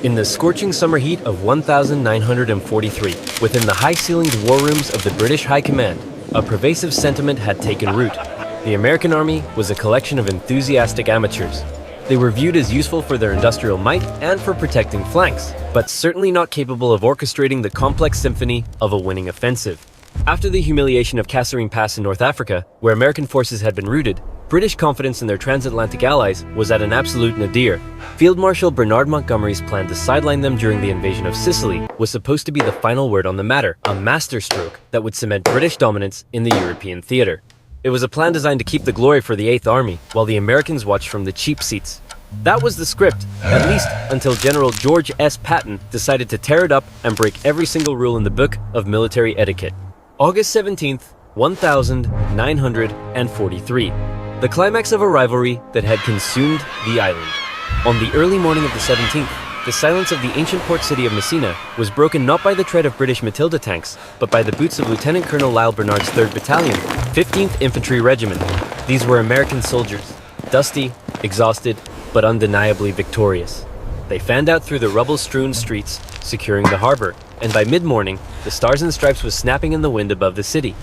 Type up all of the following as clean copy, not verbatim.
In the scorching summer heat of 1943, within the high-ceilinged war rooms of the British High Command, a pervasive sentiment had taken root. The American Army was a collection of enthusiastic amateurs. They were viewed as useful for their industrial might and for protecting flanks, but certainly not capable of orchestrating the complex symphony of a winning offensive. After the humiliation of Kasserine Pass in North Africa, where American forces had been routed, British confidence in their transatlantic allies was at an absolute nadir. Field Marshal Bernard Montgomery's plan to sideline them during the invasion of Sicily was supposed to be the final word on the matter, a masterstroke that would cement British dominance in the European theater. It was a plan designed to keep the glory for the 8th Army, while the Americans watched from the cheap seats. That was the script, at least until General George S. Patton decided to tear it up and break every single rule in the book of military etiquette. August 17th, 1943. The climax of a rivalry that had consumed the island. On the early morning of the 17th, the silence of the ancient port city of Messina was broken not by the tread of British Matilda tanks, but by the boots of Lieutenant Colonel Lyle Bernard's 3rd Battalion, 15th Infantry Regiment. These were American soldiers, dusty, exhausted, but undeniably victorious. They fanned out through the rubble-strewn streets, securing the harbor, and by mid-morning, the Stars and Stripes was snapping in the wind above the city.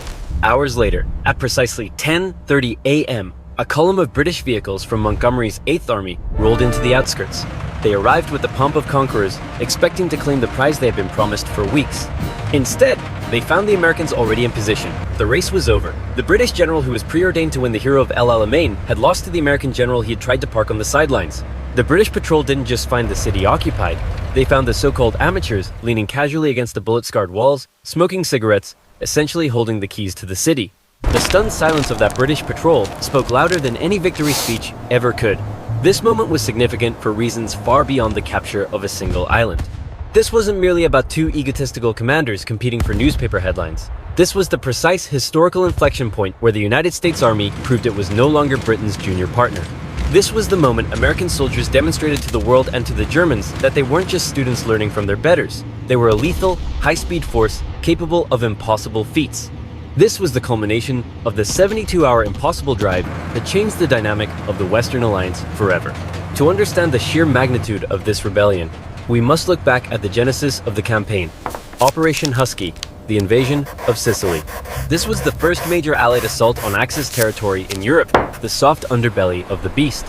Hours later, at precisely 10:30 a.m., a column of British vehicles from Montgomery's 8th Army rolled into the outskirts. They arrived with the pomp of conquerors, expecting to claim the prize they had been promised for weeks. Instead, they found the Americans already in position. The race was over. The British general who was preordained to win the Hero of El Alamein had lost to the American general he had tried to park on the sidelines. The British patrol didn't just find the city occupied, they found the so-called amateurs leaning casually against the bullet-scarred walls, smoking cigarettes, essentially holding the keys to the city. The stunned silence of that British patrol spoke louder than any victory speech ever could. This moment was significant for reasons far beyond the capture of a single island. This wasn't merely about two egotistical commanders competing for newspaper headlines. This was the precise historical inflection point where the United States Army proved it was no longer Britain's junior partner. This was the moment American soldiers demonstrated to the world and to the Germans that they weren't just students learning from their betters. They were a lethal, high-speed force capable of impossible feats. This was the culmination of the 72-hour impossible drive that changed the dynamic of the Western Alliance forever. To understand the sheer magnitude of this rebellion, we must look back at the genesis of the campaign, Operation Husky, the invasion of Sicily. This was the first major Allied assault on Axis territory in Europe, the soft underbelly of the beast.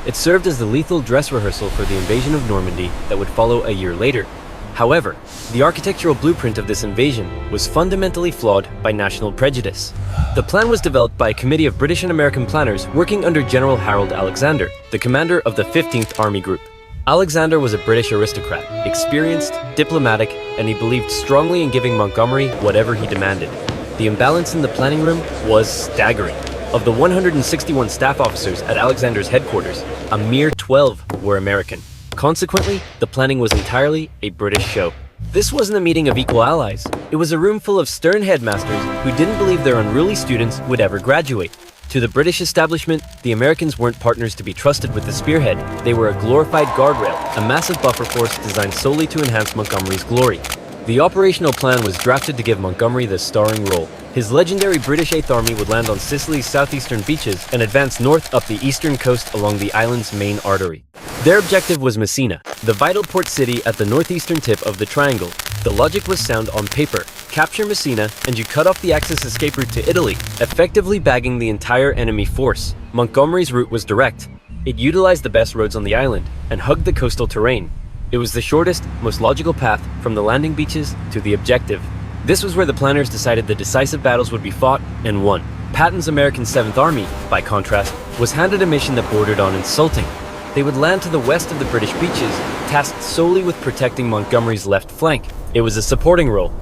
It served as the lethal dress rehearsal for the invasion of Normandy that would follow a year later. However, the architectural blueprint of this invasion was fundamentally flawed by national prejudice. The plan was developed by a committee of British and American planners working under General Harold Alexander, the commander of the 15th Army Group. Alexander was a British aristocrat, experienced, diplomatic, and he believed strongly in giving Montgomery whatever he demanded. The imbalance in the planning room was staggering. Of the 161 staff officers at Alexander's headquarters, a mere 12 were American. Consequently, the planning was entirely a British show. This wasn't a meeting of equal allies. It was a room full of stern headmasters who didn't believe their unruly students would ever graduate. To the British establishment, the Americans weren't partners to be trusted with the spearhead. They were a glorified guardrail, a massive buffer force designed solely to enhance Montgomery's glory. The operational plan was drafted to give Montgomery the starring role. His legendary British 8th Army would land on Sicily's southeastern beaches and advance north up the eastern coast along the island's main artery. Their objective was Messina, the vital port city at the northeastern tip of the triangle. The logic was sound on paper. Capture Messina, and you cut off the Axis escape route to Italy, effectively bagging the entire enemy force. Montgomery's route was direct. It utilized the best roads on the island and hugged the coastal terrain. It was the shortest, most logical path from the landing beaches to the objective. This was where the planners decided the decisive battles would be fought and won. Patton's American 7th Army, by contrast, was handed a mission that bordered on insulting. They would land to the west of the British beaches, tasked solely with protecting Montgomery's left flank. It was a supporting role,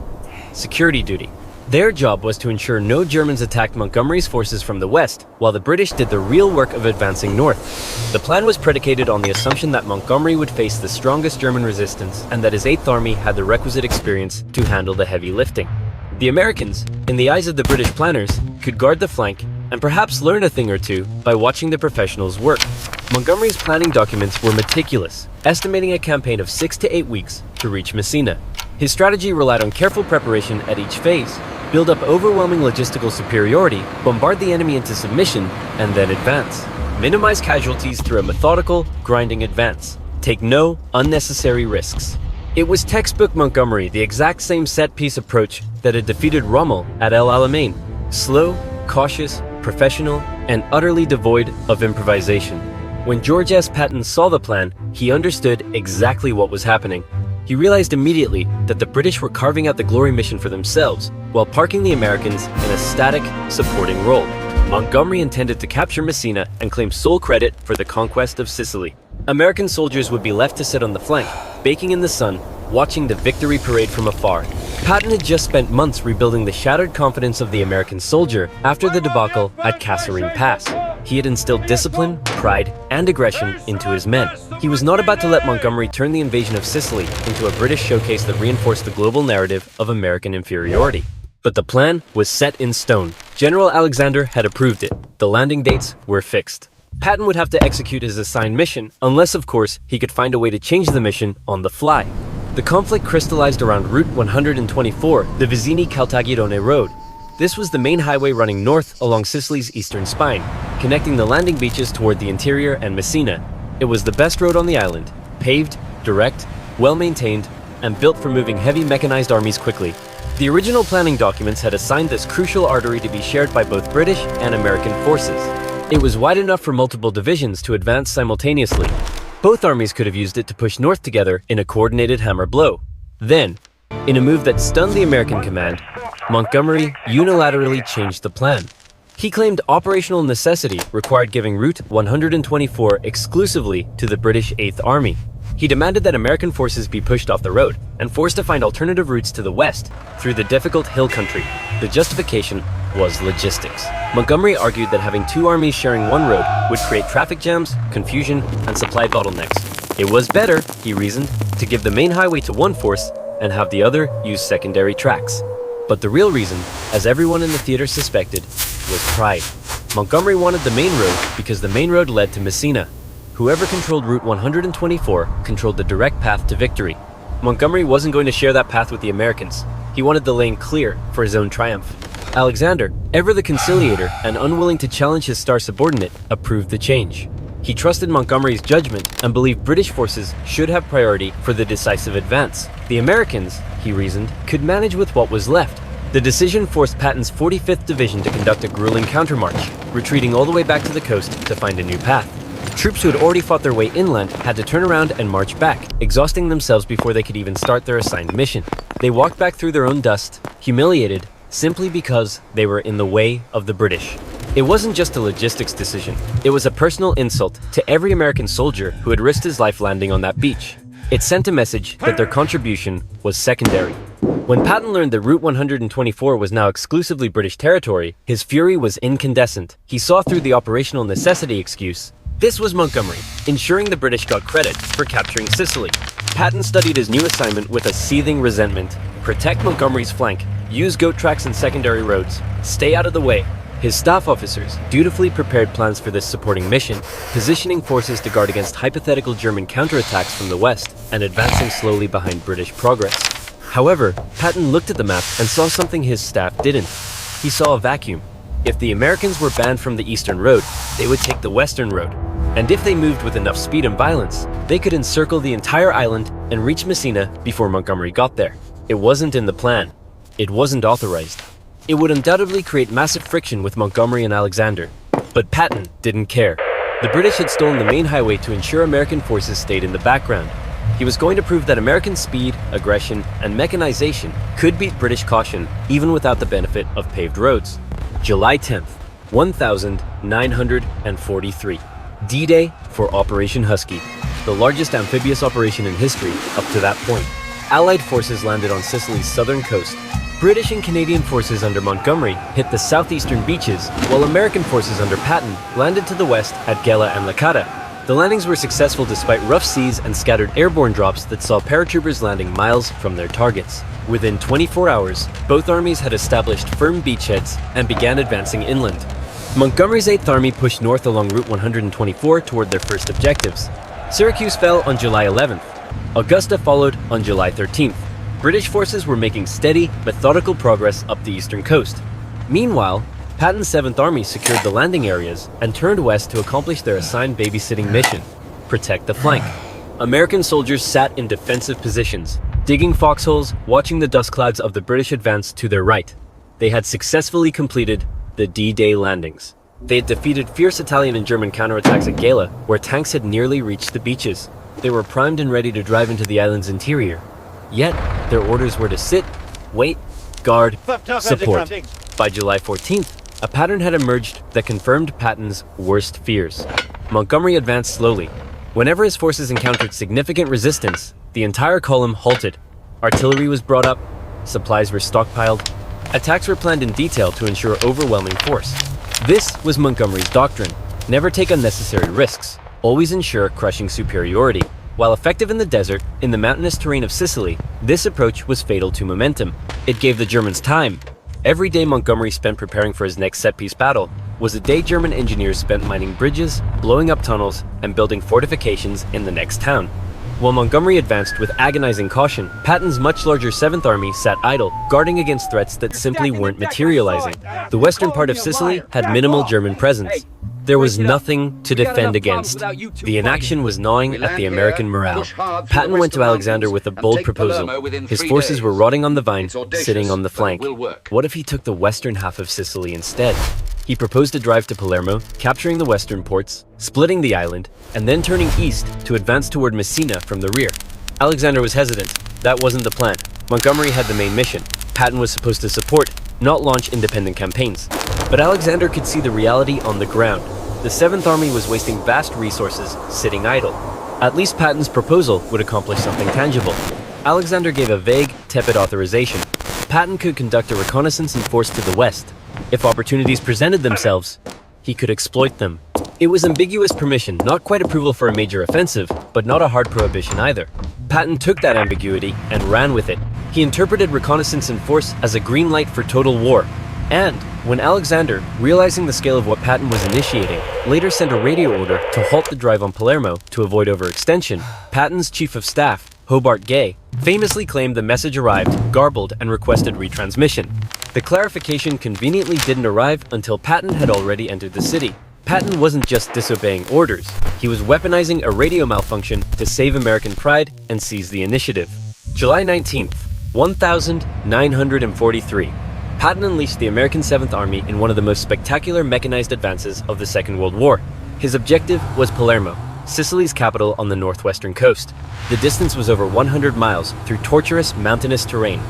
security duty. Their job was to ensure no Germans attacked Montgomery's forces from the west, while the British did the real work of advancing north. The plan was predicated on the assumption that Montgomery would face the strongest German resistance and that his 8th Army had the requisite experience to handle the heavy lifting. The Americans, in the eyes of the British planners, could guard the flank and perhaps learn a thing or two by watching the professionals work. Montgomery's planning documents were meticulous, estimating a campaign of 6 to 8 weeks to reach Messina. His strategy relied on careful preparation at each phase, build up overwhelming logistical superiority, bombard the enemy into submission, and then advance. Minimize casualties through a methodical, grinding advance. take no unnecessary risks. It was textbook Montgomery, the exact same set-piece approach that had defeated Rommel at El Alamein. Slow, cautious, professional, and utterly devoid of improvisation. When George S. Patton saw the plan, he understood exactly what was happening. He realized immediately that the British were carving out the glory mission for themselves while parking the Americans in a static, supporting role. Montgomery intended to capture Messina and claim sole credit for the conquest of Sicily. American soldiers would be left to sit on the flank, baking in the sun, watching the victory parade from afar. Patton had just spent months rebuilding the shattered confidence of the American soldier after the debacle at Kasserine Pass. He had instilled discipline, pride, and aggression into his men. He was not about to let Montgomery turn the invasion of Sicily into a British showcase that reinforced the global narrative of American inferiority. But the plan was set in stone. General Alexander had approved it. The landing dates were fixed. Patton would have to execute his assigned mission, unless, of course, he could find a way to change the mission on the fly. The conflict crystallized around Route 124, the Vizini-Caltagirone Road. This was the main highway running north along Sicily's eastern spine, connecting the landing beaches toward the interior and Messina. It was the best road on the island, paved, direct, well-maintained, and built for moving heavy mechanized armies quickly. The original planning documents had assigned this crucial artery to be shared by both British and American forces. It was wide enough for multiple divisions to advance simultaneously. Both armies could have used it to push north together in a coordinated hammer blow. Then, in a move that stunned the American command, Montgomery unilaterally changed the plan. He claimed operational necessity required giving Route 124 exclusively to the British 8th Army. He demanded that American forces be pushed off the road and forced to find alternative routes to the west through the difficult hill country. The justification was logistics. Montgomery argued that having two armies sharing one road would create traffic jams, confusion, and supply bottlenecks. It was better, he reasoned, to give the main highway to one force and have the other use secondary tracks. But the real reason, as everyone in the theater suspected, was pride. Montgomery wanted the main road because the main road led to Messina. Whoever controlled Route 124 controlled the direct path to victory. Montgomery wasn't going to share that path with the Americans. He wanted the lane clear for his own triumph. Alexander, ever the conciliator and unwilling to challenge his star subordinate, approved the change. He trusted Montgomery's judgment and believed British forces should have priority for the decisive advance. The Americans, he reasoned, could manage with what was left. The decision forced Patton's 45th Division to conduct a grueling countermarch, retreating all the way back to the coast to find a new path. Troops who had already fought their way inland had to turn around and march back, exhausting themselves before they could even start their assigned mission. They walked back through their own dust, humiliated, simply because they were in the way of the British. It wasn't just a logistics decision, it was a personal insult to every American soldier who had risked his life landing on that beach. It sent a message that their contribution was secondary. When Patton learned that Route 124 was now exclusively British territory, his fury was incandescent. He saw through the operational necessity excuse. This was Montgomery, ensuring the British got credit for capturing Sicily. Patton studied his new assignment with a seething resentment. Protect Montgomery's flank, use goat tracks and secondary roads, stay out of the way. His staff officers dutifully prepared plans for this supporting mission, positioning forces to guard against hypothetical German counterattacks from the west and advancing slowly behind British progress. However, Patton looked at the map and saw something his staff didn't. He saw a vacuum. If the Americans were banned from the eastern road, they would take the western road. And if they moved with enough speed and violence, they could encircle the entire island and reach Messina before Montgomery got there. It wasn't in the plan. It wasn't authorized. It would undoubtedly create massive friction with Montgomery and Alexander. But Patton didn't care. The British had stolen the main highway to ensure American forces stayed in the background. He was going to prove that American speed, aggression, and mechanization could beat British caution even without the benefit of paved roads. July 10th, 1943. D-Day for Operation Husky, the largest amphibious operation in history up to that point. Allied forces landed on Sicily's southern coast. British and Canadian forces under Montgomery hit the southeastern beaches, while American forces under Patton landed to the west at Gela and Licata. The landings were successful despite rough seas and scattered airborne drops that saw paratroopers landing miles from their targets. Within 24 hours, both armies had established firm beachheads and began advancing inland. Montgomery's 8th Army pushed north along Route 124 toward their first objectives. Syracuse fell on July 11th. Augusta followed on July 13th. British forces were making steady, methodical progress up the eastern coast. Meanwhile, Patton's 7th Army secured the landing areas and turned west to accomplish their assigned babysitting mission: protect the flank. American soldiers sat in defensive positions, digging foxholes, watching the dust clouds of the British advance to their right. They had successfully completed the D-Day landings. They had defeated fierce Italian and German counterattacks at Gela, where tanks had nearly reached the beaches. They were primed and ready to drive into the island's interior. Yet, their orders were to sit, wait, guard, support. By July 14th, a pattern had emerged that confirmed Patton's worst fears. Montgomery advanced slowly. Whenever his forces encountered significant resistance, the entire column halted. Artillery was brought up, supplies were stockpiled. Attacks were planned in detail to ensure overwhelming force. This was Montgomery's doctrine: never take unnecessary risks, always ensure crushing superiority. While effective in the desert, in the mountainous terrain of Sicily, this approach was fatal to momentum. It gave the Germans time. Every day Montgomery spent preparing for his next set-piece battle was a day German engineers spent mining bridges, blowing up tunnels, and building fortifications in the next town. While Montgomery advanced with agonizing caution, Patton's much larger 7th Army sat idle, guarding against threats that simply weren't materializing. The western part of Sicily had minimal German presence. There was nothing to defend against. The inaction was gnawing at the American morale. Patton went to Alexander with a bold proposal. His forces were rotting on the vine, sitting on the flank. What if he took the western half of Sicily instead? He proposed a drive to Palermo, capturing the western ports, splitting the island, and then turning east to advance toward Messina from the rear. Alexander was hesitant. That wasn't the plan. Montgomery had the main mission. Patton was supposed to support, not launch independent campaigns. But Alexander could see the reality on the ground. The 7th Army was wasting vast resources, sitting idle. At least Patton's proposal would accomplish something tangible. Alexander gave a vague, tepid authorization. Patton could conduct a reconnaissance in force to the west. If opportunities presented themselves, he could exploit them. It was ambiguous permission, not quite approval for a major offensive, but not a hard prohibition either. Patton took that ambiguity and ran with it. He interpreted reconnaissance in force as a green light for total war. And when Alexander, realizing the scale of what Patton was initiating, later sent a radio order to halt the drive on Palermo to avoid overextension, Patton's chief of staff, Hobart Gay, famously claimed the message arrived, garbled, and requested retransmission. The clarification conveniently didn't arrive until Patton had already entered the city. Patton wasn't just disobeying orders, he was weaponizing a radio malfunction to save American pride and seize the initiative. July 19th, 1943. Patton unleashed the American 7th Army in one of the most spectacular mechanized advances of the Second World War. His objective was Palermo, Sicily's capital on the northwestern coast. The distance was over 100 miles through tortuous, mountainous terrain.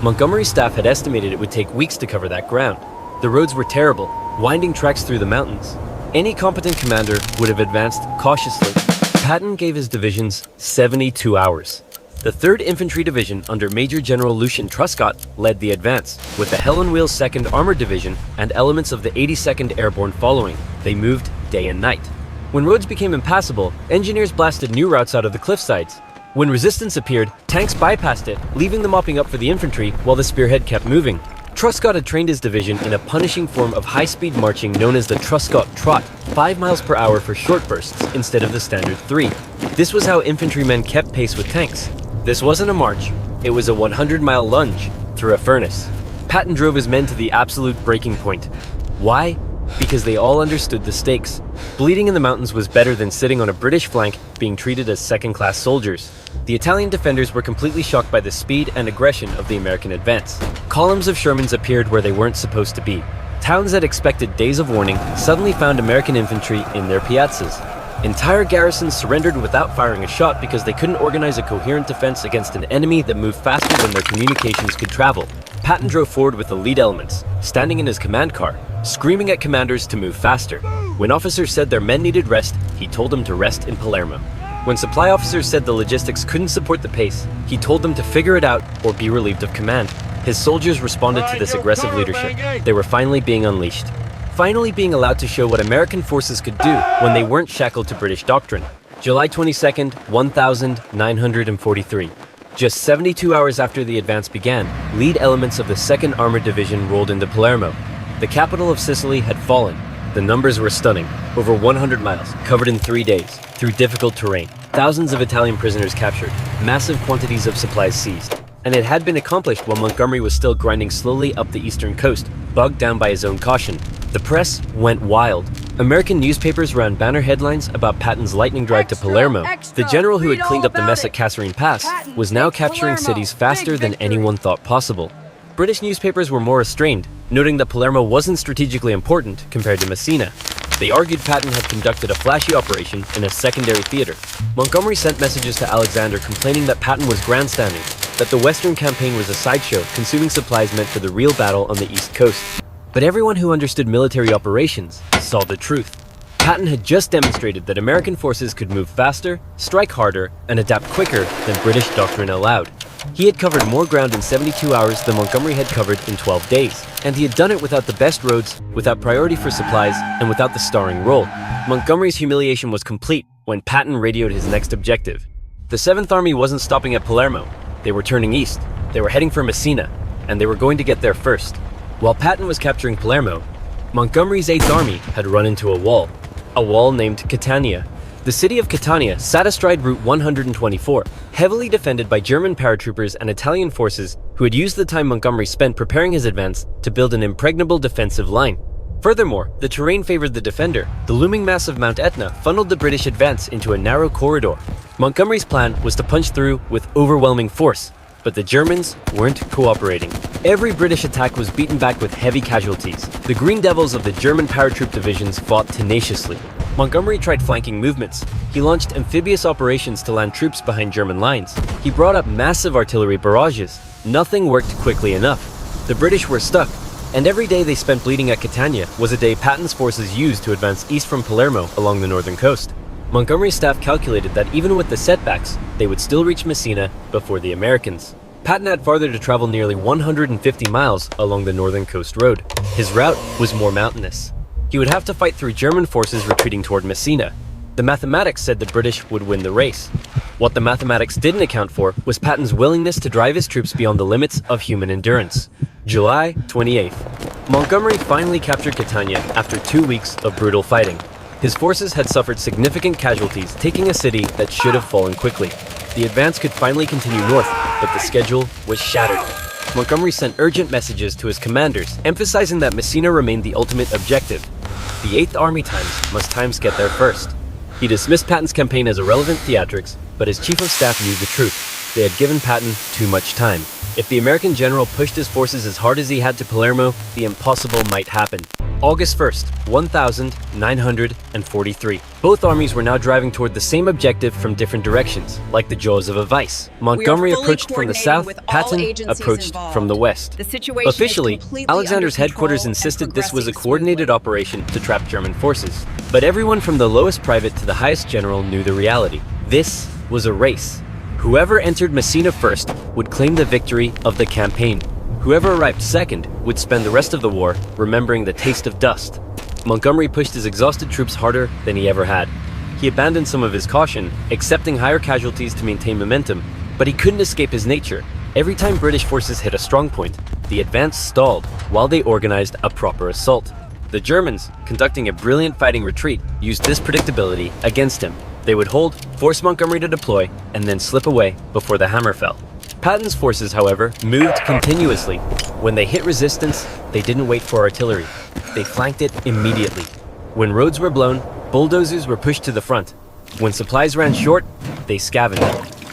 Montgomery's staff had estimated it would take weeks to cover that ground. The roads were terrible, winding tracks through the mountains. Any competent commander would have advanced cautiously. Patton gave his divisions 72 hours. The 3rd Infantry Division under Major General Lucien Truscott led the advance, with the Helen Wheels 2nd Armored Division and elements of the 82nd Airborne following. They moved day and night. When roads became impassable, engineers blasted new routes out of the cliffsides. When resistance appeared, tanks bypassed it, leaving them mopping up for the infantry while the spearhead kept moving. Truscott had trained his division in a punishing form of high-speed marching known as the Truscott Trot, 5 miles per hour for short bursts instead of the standard 3. This was how infantrymen kept pace with tanks. This wasn't a march, it was a 100-mile lunge through a furnace. Patton drove his men to the absolute breaking point. Why? Because they all understood the stakes. Bleeding in the mountains was better than sitting on a British flank being treated as second-class soldiers. The Italian defenders were completely shocked by the speed and aggression of the American advance. Columns of Shermans appeared where they weren't supposed to be. Towns that expected days of warning suddenly found American infantry in their piazzas. Entire garrisons surrendered without firing a shot because they couldn't organize a coherent defense against an enemy that moved faster than their communications could travel. Patton drove forward with the lead elements, standing in his command car, screaming at commanders to move faster. When officers said their men needed rest, he told them to rest in Palermo. When supply officers said the logistics couldn't support the pace, he told them to figure it out or be relieved of command. His soldiers responded to this aggressive leadership. They were finally being unleashed. Finally being allowed to show what American forces could do when they weren't shackled to British doctrine. July 22nd, 1943. Just 72 hours after the advance began, lead elements of the 2nd Armored Division rolled into Palermo. The capital of Sicily had fallen. The numbers were stunning. Over 100 miles, covered in 3 days, through difficult terrain. Thousands of Italian prisoners captured, massive quantities of supplies seized. And it had been accomplished while Montgomery was still grinding slowly up the eastern coast, bogged down by his own caution. The press went wild. American newspapers ran banner headlines about Patton's lightning drive to Palermo. The general who had cleaned up the mess at Kasserine Pass was now capturing cities faster than anyone thought possible. British newspapers were more restrained, noting that Palermo wasn't strategically important compared to Messina. They argued Patton had conducted a flashy operation in a secondary theater. Montgomery sent messages to Alexander complaining that Patton was grandstanding, that the Western campaign was a sideshow consuming supplies meant for the real battle on the East Coast. But everyone who understood military operations saw the truth. Patton had just demonstrated that American forces could move faster, strike harder, and adapt quicker than British doctrine allowed. He had covered more ground in 72 hours than Montgomery had covered in 12 days, and he had done it without the best roads, without priority for supplies, and without the starring role. Montgomery's humiliation was complete when Patton radioed his next objective. The 7th Army wasn't stopping at Palermo. They were turning east. They were heading for Messina, and they were going to get there first. While Patton was capturing Palermo, Montgomery's 8th Army had run into a wall named Catania. The city of Catania sat astride Route 124, heavily defended by German paratroopers and Italian forces who had used the time Montgomery spent preparing his advance to build an impregnable defensive line. Furthermore, the terrain favored the defender. The looming mass of Mount Etna funneled the British advance into a narrow corridor. Montgomery's plan was to punch through with overwhelming force, but the Germans weren't cooperating. Every British attack was beaten back with heavy casualties. The Green Devils of the German paratroop divisions fought tenaciously. Montgomery tried flanking movements. He launched amphibious operations to land troops behind German lines. He brought up massive artillery barrages. Nothing worked quickly enough. The British were stuck, and every day they spent bleeding at Catania was a day Patton's forces used to advance east from Palermo along the northern coast. Montgomery's staff calculated that even with the setbacks, they would still reach Messina before the Americans. Patton had farther to travel, nearly 150 miles along the northern coast road. His route was more mountainous. He would have to fight through German forces retreating toward Messina. The mathematics said the British would win the race. What the mathematics didn't account for was Patton's willingness to drive his troops beyond the limits of human endurance. July 28th. Montgomery finally captured Catania after 2 weeks of brutal fighting. His forces had suffered significant casualties, taking a city that should have fallen quickly. The advance could finally continue north, but the schedule was shattered. Montgomery sent urgent messages to his commanders, emphasizing that Messina remained the ultimate objective. The 8th Army must get there first. He dismissed Patton's campaign as irrelevant theatrics, but his chief of staff knew the truth. They had given Patton too much time. If the American general pushed his forces as hard as he had to Palermo, the impossible might happen. August 1st, 1943. Both armies were now driving toward the same objective from different directions, like the jaws of a vice. Montgomery approached from the south, Patton approached from the west. Officially, Alexander's headquarters insisted this was a coordinated operation to trap German forces. But everyone from the lowest private to the highest general knew the reality. This was a race. Whoever entered Messina first would claim the victory of the campaign. Whoever arrived second would spend the rest of the war remembering the taste of dust. Montgomery pushed his exhausted troops harder than he ever had. He abandoned some of his caution, accepting higher casualties to maintain momentum, but he couldn't escape his nature. Every time British forces hit a strong point, the advance stalled while they organized a proper assault. The Germans, conducting a brilliant fighting retreat, used this predictability against him. They would hold, force Montgomery to deploy, and then slip away before the hammer fell. Patton's forces, however, moved continuously. When they hit resistance, they didn't wait for artillery. They flanked it immediately. When roads were blown, bulldozers were pushed to the front. When supplies ran short, they scavenged.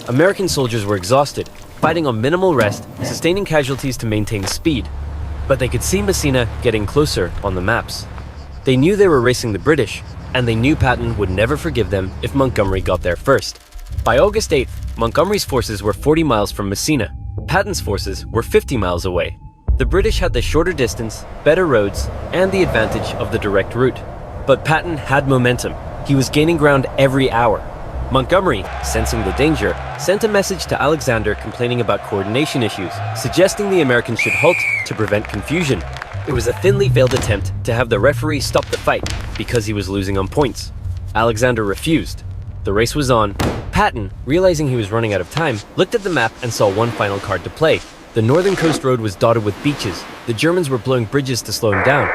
American soldiers were exhausted, fighting on minimal rest, sustaining casualties to maintain speed. But they could see Messina getting closer on the maps. They knew they were racing the British, and they knew Patton would never forgive them if Montgomery got there first. By August 8th, Montgomery's forces were 40 miles from Messina. Patton's forces were 50 miles away. The British had the shorter distance, better roads, and the advantage of the direct route. But Patton had momentum. He was gaining ground every hour. Montgomery, sensing the danger, sent a message to Alexander complaining about coordination issues, suggesting the Americans should halt to prevent confusion. It was a thinly veiled attempt to have the referee stop the fight because he was losing on points. Alexander refused. The race was on. Patton, realizing he was running out of time, looked at the map and saw one final card to play. The northern coast road was dotted with beaches. The Germans were blowing bridges to slow him down.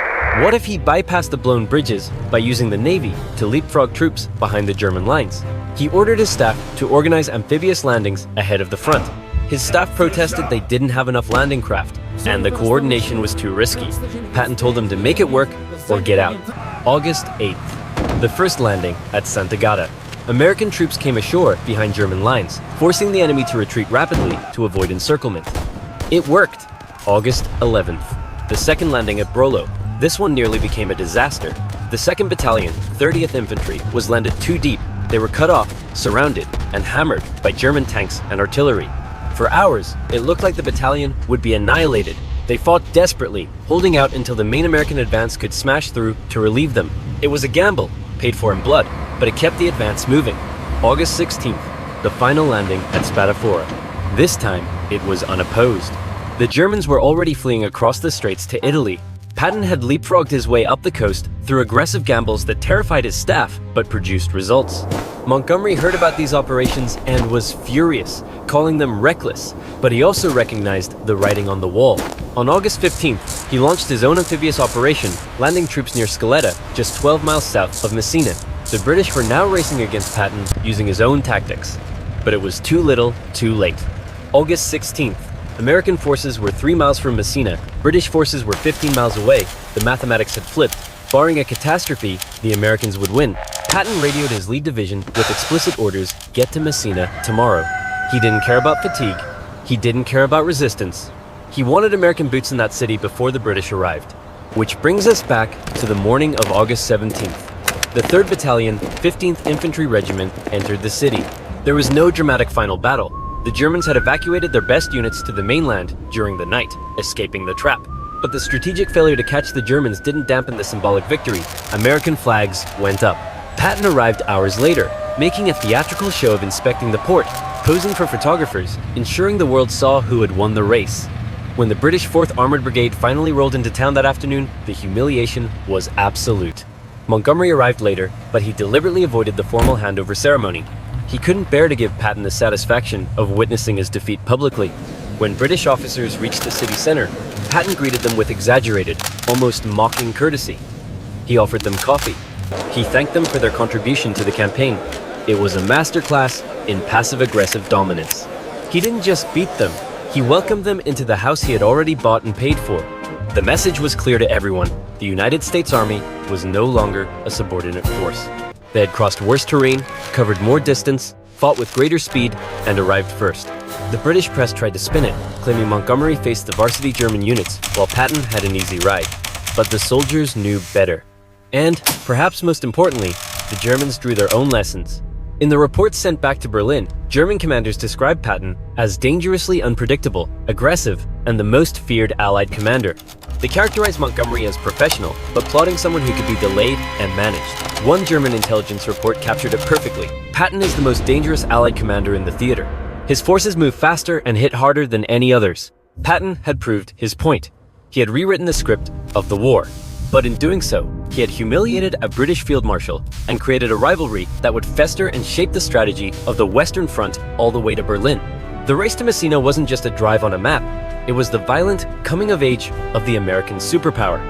What if he bypassed the blown bridges by using the Navy to leapfrog troops behind the German lines? He ordered his staff to organize amphibious landings ahead of the front. His staff protested they didn't have enough landing craft, and the coordination was too risky. Patton told them to make it work, or get out. August 8th. The first landing at Sant'Agata. American troops came ashore behind German lines, forcing the enemy to retreat rapidly to avoid encirclement. It worked. August 11th. The second landing at Brolo. This one nearly became a disaster. The 2nd Battalion, 30th Infantry, was landed too deep. They were cut off, surrounded, and hammered by German tanks and artillery. For hours, it looked like the battalion would be annihilated. They fought desperately, holding out until the main American advance could smash through to relieve them. It was a gamble, paid for in blood, but it kept the advance moving. August 16th, the final landing at Spadafora. This time, it was unopposed. The Germans were already fleeing across the straits to Italy. Patton had leapfrogged his way up the coast through aggressive gambles that terrified his staff, but produced results. Montgomery heard about these operations and was furious, calling them reckless, but he also recognized the writing on the wall. On August 15th, he launched his own amphibious operation, landing troops near Scaletta, just 12 miles south of Messina. The British were now racing against Patton using his own tactics, but it was too little, too late. August 16th. American forces were 3 miles from Messina, British forces were 15 miles away. The mathematics had flipped. Barring a catastrophe, the Americans would win. Patton radioed his lead division with explicit orders, get to Messina tomorrow. He didn't care about fatigue. He didn't care about resistance. He wanted American boots in that city before the British arrived. Which brings us back to the morning of August 17th. The 3rd Battalion, 15th Infantry Regiment entered the city. There was no dramatic final battle. The Germans had evacuated their best units to the mainland during the night, escaping the trap. But the strategic failure to catch the Germans didn't dampen the symbolic victory. American flags went up. Patton arrived hours later, making a theatrical show of inspecting the port, posing for photographers, ensuring the world saw who had won the race. When the British 4th Armored Brigade finally rolled into town that afternoon, the humiliation was absolute. Montgomery arrived later, but he deliberately avoided the formal handover ceremony. He couldn't bear to give Patton the satisfaction of witnessing his defeat publicly. When British officers reached the city center, Patton greeted them with exaggerated, almost mocking courtesy. He offered them coffee. He thanked them for their contribution to the campaign. It was a masterclass in passive-aggressive dominance. He didn't just beat them, he welcomed them into the house he had already bought and paid for. The message was clear to everyone. The United States Army was no longer a subordinate force. They had crossed worse terrain, covered more distance, fought with greater speed, and arrived first. The British press tried to spin it, claiming Montgomery faced the varsity German units, while Patton had an easy ride. But the soldiers knew better. And, perhaps most importantly, the Germans drew their own lessons. In the reports sent back to Berlin, German commanders described Patton as dangerously unpredictable, aggressive, and the most feared Allied commander. They characterized Montgomery as professional, but plotting someone who could be delayed and managed. One German intelligence report captured it perfectly. Patton is the most dangerous Allied commander in the theater. His forces move faster and hit harder than any others. Patton had proved his point. He had rewritten the script of the war. But in doing so, he had humiliated a British field marshal and created a rivalry that would fester and shape the strategy of the Western Front all the way to Berlin. The race to Messina wasn't just a drive on a map. It was the violent coming of age of the American superpower.